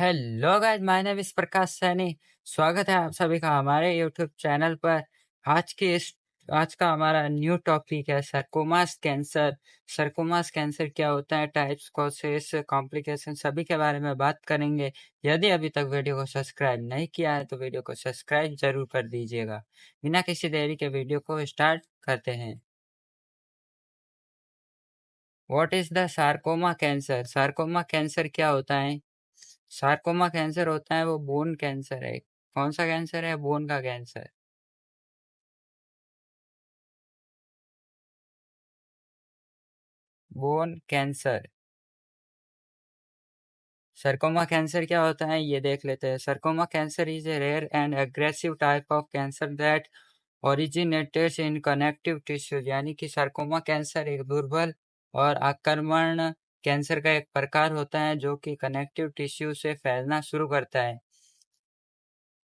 Hello guys, my name is Prakash Saini. स्वागत है आप सभी का हमारे यूट्यूब चैनल पर। आज का हमारा न्यू टॉपिक है सरकोमास कैंसर। सरकोमास कैंसर क्या होता है, टाइप्स, कॉजेस, कॉम्प्लिकेशन, सभी के बारे में बात करेंगे। यदि अभी तक वीडियो को सब्सक्राइब नहीं किया है तो वीडियो को सब्सक्राइब जरूर कर दीजिएगा। बिना किसी देरी के वीडियो को स्टार्ट करते हैं। What is the sarcoma cancer? Sarcoma cancer क्या होता है? सार्कोमा कैंसर होता है वो बोन कैंसर है। कौन सा कैंसर है? बोन का cancer. Bone cancer. Sarcoma cancer क्या होता है ये देख लेते हैं। Sarcoma cancer is a rare and aggressive type of cancer that originated in connective tissue. यानी कि सरकोमा कैंसर एक दुर्बल और आक्रमण कैंसर का एक प्रकार होता है जो कि कनेक्टिव टिश्यू से फैलना शुरू करता है,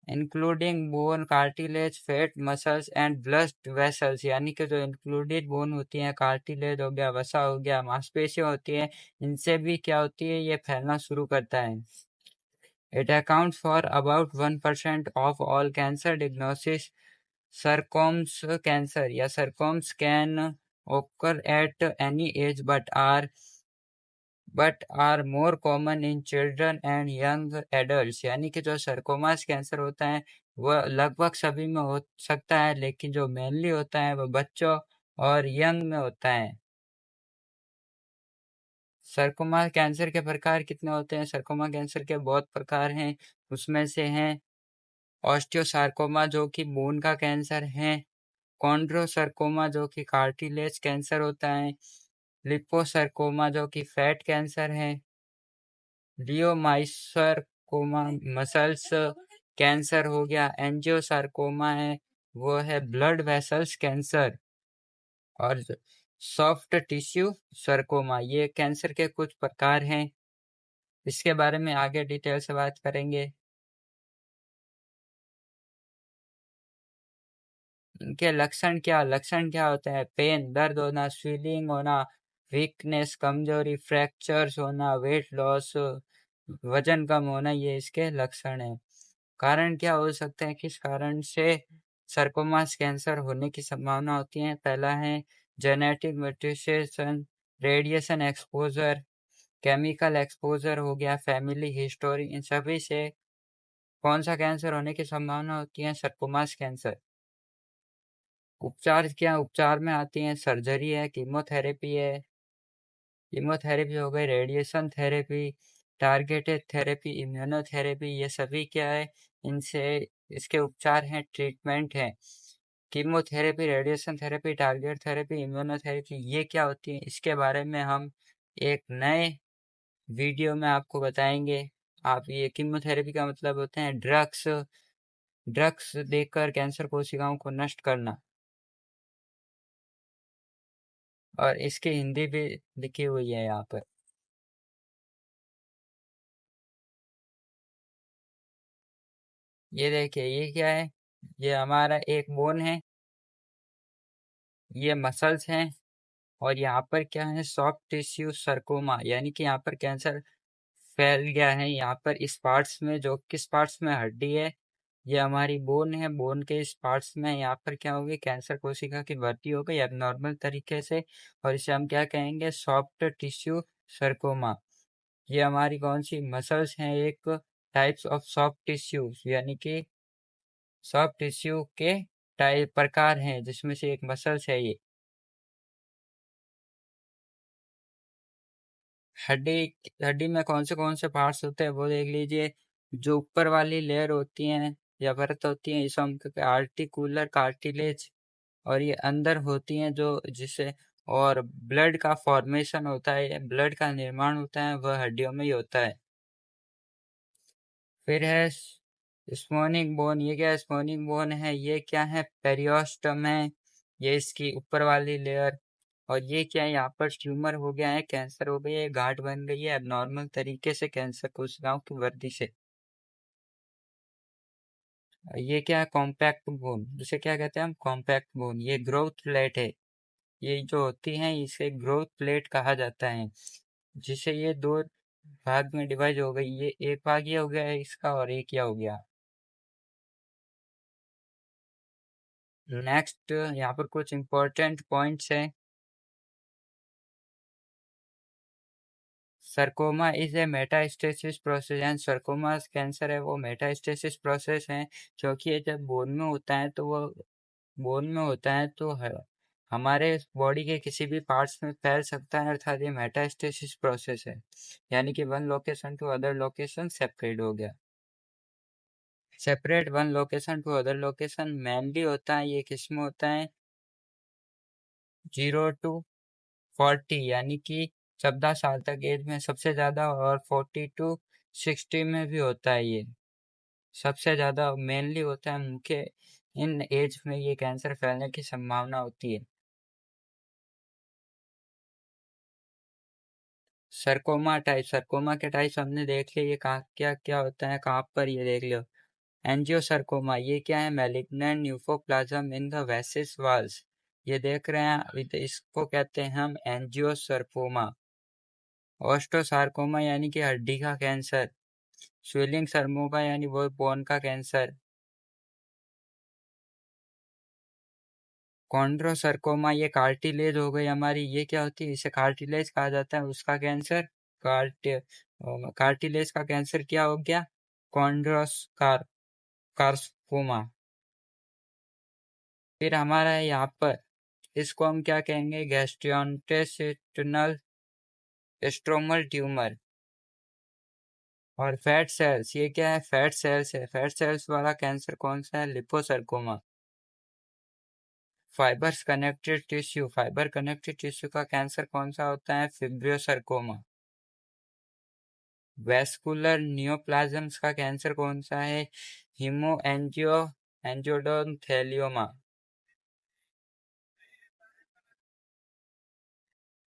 including bone, cartilage, fat, muscles and blood vessels. यानी कि जो इंक्लूडेड बोन होती है, कार्टिलेज हो गया, वसा हो गया, मांसपेशियां होती है, इनसे भी क्या होती है, ये फैलना शुरू करता है। It accounts for about 1% of all cancer diagnosis. Sarcomas cancer या sarcomas can occur at any age but are more common in children and young adults। यानी कि जो सरकोमास कैंसर होता है वह लगभग सभी में हो सकता है, लेकिन जो मेनली होता है वह बच्चों और यंग में होता है। सरकोमा कैंसर के प्रकार कितने होते हैं? सरकोमा कैंसर के बहुत प्रकार हैं। उसमें से हैं ऑस्टियोसार्कोमा जो कि बोन का कैंसर है, कॉन्ड्रोसर्कोमा जो कि कार्टिलेज कैंसर होता है, लिपोसर्कोमा जो कि फैट कैंसर है, लियोमाइसरकोमा मसल्स कैंसर हो गया, एंजियोसार्कोमा है वो है ब्लड वेसल्स कैंसर, और सॉफ्ट टिश्यू सरकोमा। ये कैंसर के कुछ प्रकार हैं। इसके बारे में आगे डिटेल से बात करेंगे। इनके लक्षण क्या होते हैं? पेन, दर्द होना, स्वेलिंग होना, वीकनेस, कमजोरी, फ्रैक्चर्स होना, वेट लॉस, वजन कम होना, ये इसके लक्षण हैं। कारण क्या हो सकते हैं, किस कारण से सरकोमास कैंसर होने की संभावना होती है? पहला है genetic mutation, radiation exposure, chemical exposure हो गया, फैमिली हिस्टोरी। इन सभी से कौन सा कैंसर होने की संभावना होती है? सरकोमास कैंसर। उपचार में आती हैं सर्जरी है, कीमोथेरेपी हो गई, radiation therapy, targeted therapy, immunotherapy. ये सभी क्या है? इनसे इसके उपचार हैं, ट्रीटमेंट है। Chemotherapy, radiation therapy, target therapy, immunotherapy, ये क्या होती है इसके बारे में हम एक नए वीडियो में आपको बताएंगे। आप ये कीमोथेरेपी का मतलब होते हैं ड्रग्स देकर कैंसर कोशिकाओं को नष्ट करना। और इसकी हिंदी भी लिखी हुई है यहाँ पर। ये देखिए, ये क्या है? ये हमारा एक बोन है, ये मसल्स हैं, और यहाँ पर क्या है? Soft tissue सरकोमा। यानी कि यहाँ पर कैंसर फैल गया है। यहाँ पर इस पार्ट्स में, जो किस पार्ट्स में हड्डी है, ये हमारी बोन है, बोन के इस पार्ट्स में यहाँ पर क्या होगी? कैंसर कोशिका की वृद्धि हो गई एबनॉर्मल तरीके से, और इसे हम क्या कहेंगे? Soft tissue सरकोमा। ये हमारी कौन सी मसल्स हैं? एक टाइप्स ऑफ सॉफ्ट टिश्यू, यानी कि सॉफ्ट टिश्यू के टाइप प्रकार हैं, जिसमें से एक मसल्स है ये। हड्डी हड्डी में कौन से पार्ट्स होते हैं वो देख लीजिए। जो ऊपर वाली लेयर होती है या परत होती है, इसे हम कहते हैं आर्टिकुलर कार्टिलेज, और ये अंदर होती हैं जो जिसे, और ब्लड का फॉर्मेशन होता है, ब्लड का निर्माण होता है, वह हड्डियों में ही होता है। फिर है स्पोनिक बोन। ये क्या स्पोनिक बोन है? ये क्या है? पेरियोस्टम है, ये इसकी ऊपर वाली लेयर। और ये क्या है? यहाँ पर ट्यूमर हो गया है, कैंसर हो गई है, गांठ बन गई है एबनॉर्मल तरीके से कैंसर कोशिकाओं की वृद्धि से। ये क्या है? कॉम्पैक्ट बोन, जिसे क्या कहते हैं हम? Compact bone. ये ग्रोथ प्लेट है, ये जो होती है इसे ग्रोथ प्लेट कहा जाता है, जिसे ये दो भाग में डिवाइड हो गई, ये एक भाग ये हो गया है इसका और एक ये हो गया। नेक्स्ट यहाँ पर कुछ इंपॉर्टेंट पॉइंट्स हैं। Sarcoma is a metastasis process and sarcoma cancer है वो मेटास्टेसिस प्रोसेस है, क्योंकि ये जब बोन में होता है तो वो बोन में होता है तो हमारे बॉडी के किसी भी पार्ट्स में फैल सकता है, अर्थात ये मेटास्टेसिस प्रोसेस है, यानी कि one location to other location separate हो गया। Separate one location to other location mainly होता है, ये किस में होता है? 0 to 40 यानी कि 14 साल तक एज में सबसे ज्यादा, और 40 to 60 में भी होता है, ये सबसे ज्यादा मेनली होता है, मुख्य इन एज में ये कैंसर फैलने की संभावना होती है। सरकोमा टाइप, सरकोमा के टाइप हमने देख लिया, ये कहाँ क्या क्या होता है, कहाँ पर, ये देख लो। एंजियोसरकोमा ये क्या है? Malignant nucleoplasm in the vases walls, ये देख रहे हैं, इसको कहते हैं हम एंजियोसरकोमा। ऑस्टोसार्कोमा यानी कि हड्डी का कैंसर। स्वेलिंग सरमोमा यानी वो बोन का कैंसर। कॉन्ड्रोसरकोमा ये कार्टिलेज हो गई हमारी, ये क्या होती है? इसे कार्टिलेज कहा जाता है, उसका कैंसर। कार्ट कार्टिलेज का कैंसर क्या हो गया? कॉन्ड्रोसकार कार्सकोमा। फिर हमारा है यहाँ पर, इसको हम क्या कहेंगे? Gastrointestinal stromal tumour. और फैट सेल्स, ये क्या है? फैट सेल्स है, फैट सेल्स वाला कैंसर कौन सा है? Liposarcoma. Fibres connected tissue, fibre connected tissue का कैंसर कौन सा होता है? फिब्रियोसर्कोमा। वेस्कुलर नियोप्लाज्म्स का कैंसर कौन सा है? हीमोएंजियो एंजियोडोथेलियोमा।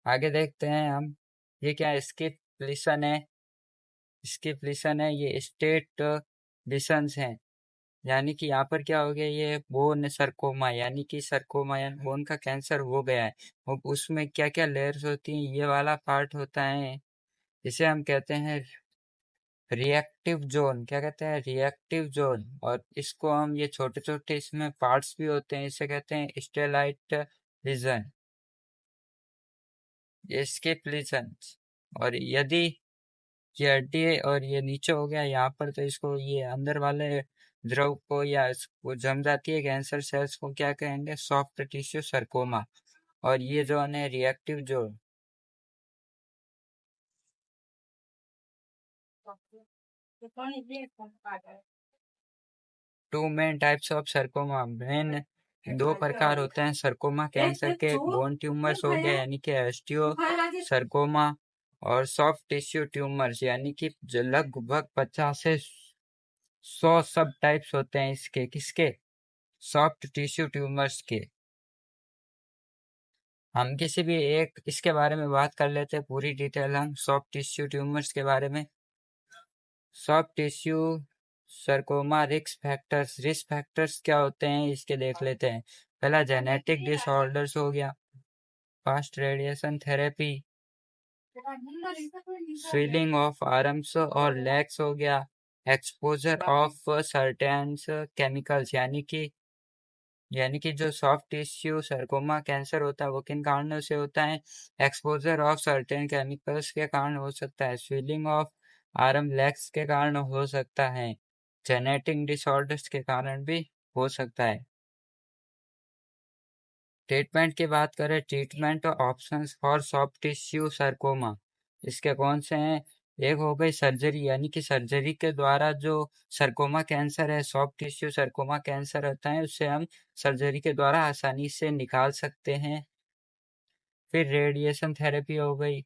आगे देखते हैं हम, ये क्या है? स्किप है, स्किप है, ये स्टेट लिशंस हैं, यानी कि यहाँ पर क्या हो गया? ये बोन सरकोमा, यानी कि सरकोमा यानी बोन का कैंसर हो गया है। अब उसमें क्या क्या लेयर्स होती हैं? ये वाला पार्ट होता है, इसे हम कहते हैं रिएक्टिव जोन। क्या कहते हैं? Reactive zone. और इसको हम, ये छोटे छोटे इसमें पार्ट्स भी होते हैं, इसे कहते हैं स्टेलाइट रीजन, ये स्किप रीजन। और यदि ये हड्डी है और ये नीचे हो गया यहाँ पर, तो इसको, ये अंदर वाले द्रव को या वो जम जाती है कैंसर सेल्स को, क्या कहेंगे? Soft tissue sarcoma. और ये जोन है reactive zone. Two main types of sarcoma, main दो प्रकार होते हैं सरकोमा कैंसर के। बोन ट्यूमर्स हो गया यानी कि ऑस्टियो सरकोमा, और सॉफ्ट टिश्यू ट्यूमर्स यानी कि जो लगभग 50 से 100 सब टाइप्स होते हैं इसके, किसके? सॉफ्ट टिश्यू ट्यूमर्स के। हम किसी भी एक इसके बारे में बात कर लेते हैं पूरी डिटेल, हम सॉफ्ट टिश्यू ट्यूमर्स के बारे में। सॉफ्ट टिश्यू सरकोमा रिस्क फैक्टर्स क्या होते हैं इसके देख लेते हैं। पहला, जेनेटिक डिसऑर्डर्स हो गया, fast radiation therapy, swelling of arms और लेग्स हो गया, एक्सपोजर ऑफ सर्टेन केमिकल्स, यानी कि जो सॉफ्ट टिश्यू सरकोमा कैंसर होता है वो किन कारणों से होता है? एक्सपोजर ऑफ सर्टेन केमिकल्स के कारण हो सकता है, स्वेलिंग ऑफ आर्म लेग्स के कारण हो सकता है, जेनेटिक डिसऑर्डर्स के कारण भी हो सकता है। ट्रीटमेंट की बात करें, treatment options for soft tissue sarcoma इसके कौन से हैं? एक हो गई सर्जरी, यानी कि सर्जरी के द्वारा जो सरकोमा कैंसर है, सॉफ्ट टिश्यू सरकोमा कैंसर होता है, उससे हम सर्जरी के द्वारा आसानी से निकाल सकते हैं। फिर रेडिएशन थेरेपी हो गई,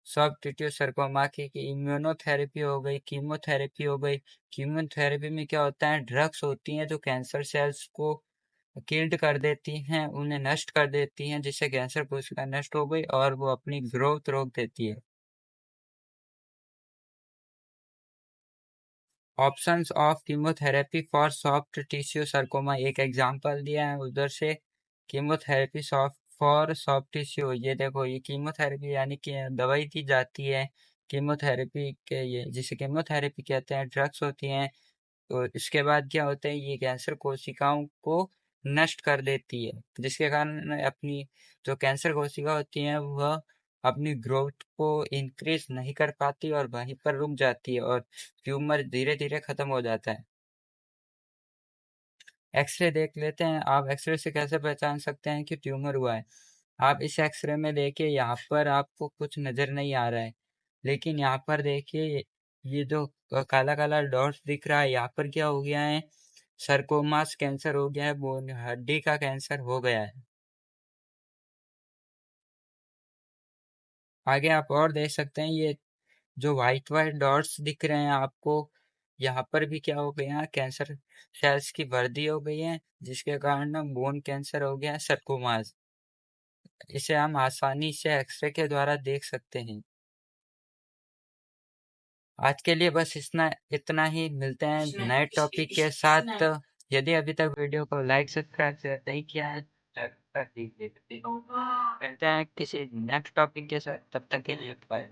सॉफ्ट टिश्यू सरकोमा की इम्यूनोथेरेपी हो गई, कीमोथेरेपी हो गई। कीमोथेरेपी में क्या होता है? ड्रग्स होती हैं जो कैंसर सेल्स को किल्ड कर देती हैं, उन्हें नष्ट कर देती हैं, जिससे कैंसर कोशिका नष्ट हो गई और वो अपनी ग्रोथ रोक देती है। Options of chemotherapy for soft tissue sarcoma, एक एग्जांपल दिया है उधर से। Chemotherapy soft for soft tissue, ये देखो, ये कीमोथेरेपी यानी कि दवाई दी जाती है कीमोथेरेपी के, ये जिसे कीमोथेरेपी कहते हैं, ड्रग्स होती हैं। तो इसके बाद क्या होता है, ये कैंसर कोशिकाओं को नष्ट कर देती है, जिसके कारण अपनी जो कैंसर कोशिका होती हैं वह अपनी ग्रोथ को इंक्रीज नहीं कर पाती और वहीं पर रुक जाती है और ट्यूमर धीरे धीरे खत्म हो जाता है। एक्सरे देख लेते हैं। आप एक्सरे से कैसे पहचान सकते हैं कि ट्यूमर हुआ है? आप इस एक्सरे में देखिए, यहाँ पर आपको कुछ नजर नहीं आ रहा है, लेकिन यहाँ पर देखिए, ये जो काला काला डॉट्स दिख रहा है, यहाँ पर क्या हो गया है? सरकोमास कैंसर हो गया है, बोन हड्डी का कैंसर हो गया है। आगे आप और देख सकते हैं, ये जो व्हाइट व्हाइट डॉट्स दिख रहे हैं आपको, यहाँ पर भी क्या हो गया है? कैंसर सेल्स की वृद्धि हो गई है, जिसके कारण ना बोन कैंसर हो गया है, सरकोमास। इसे हम आसानी से एक्सरे के द्वारा देख सकते हैं। आज के लिए बस इतना ही। मिलते हैं नए टॉपिक के साथ। यदि अभी तक वीडियो को लाइक सब्सक्राइब नहीं किया है, कर दीजिए। मिलते हैं किसी नेक्स्ट टॉपिक के साथ, तब तक के लिए बाय।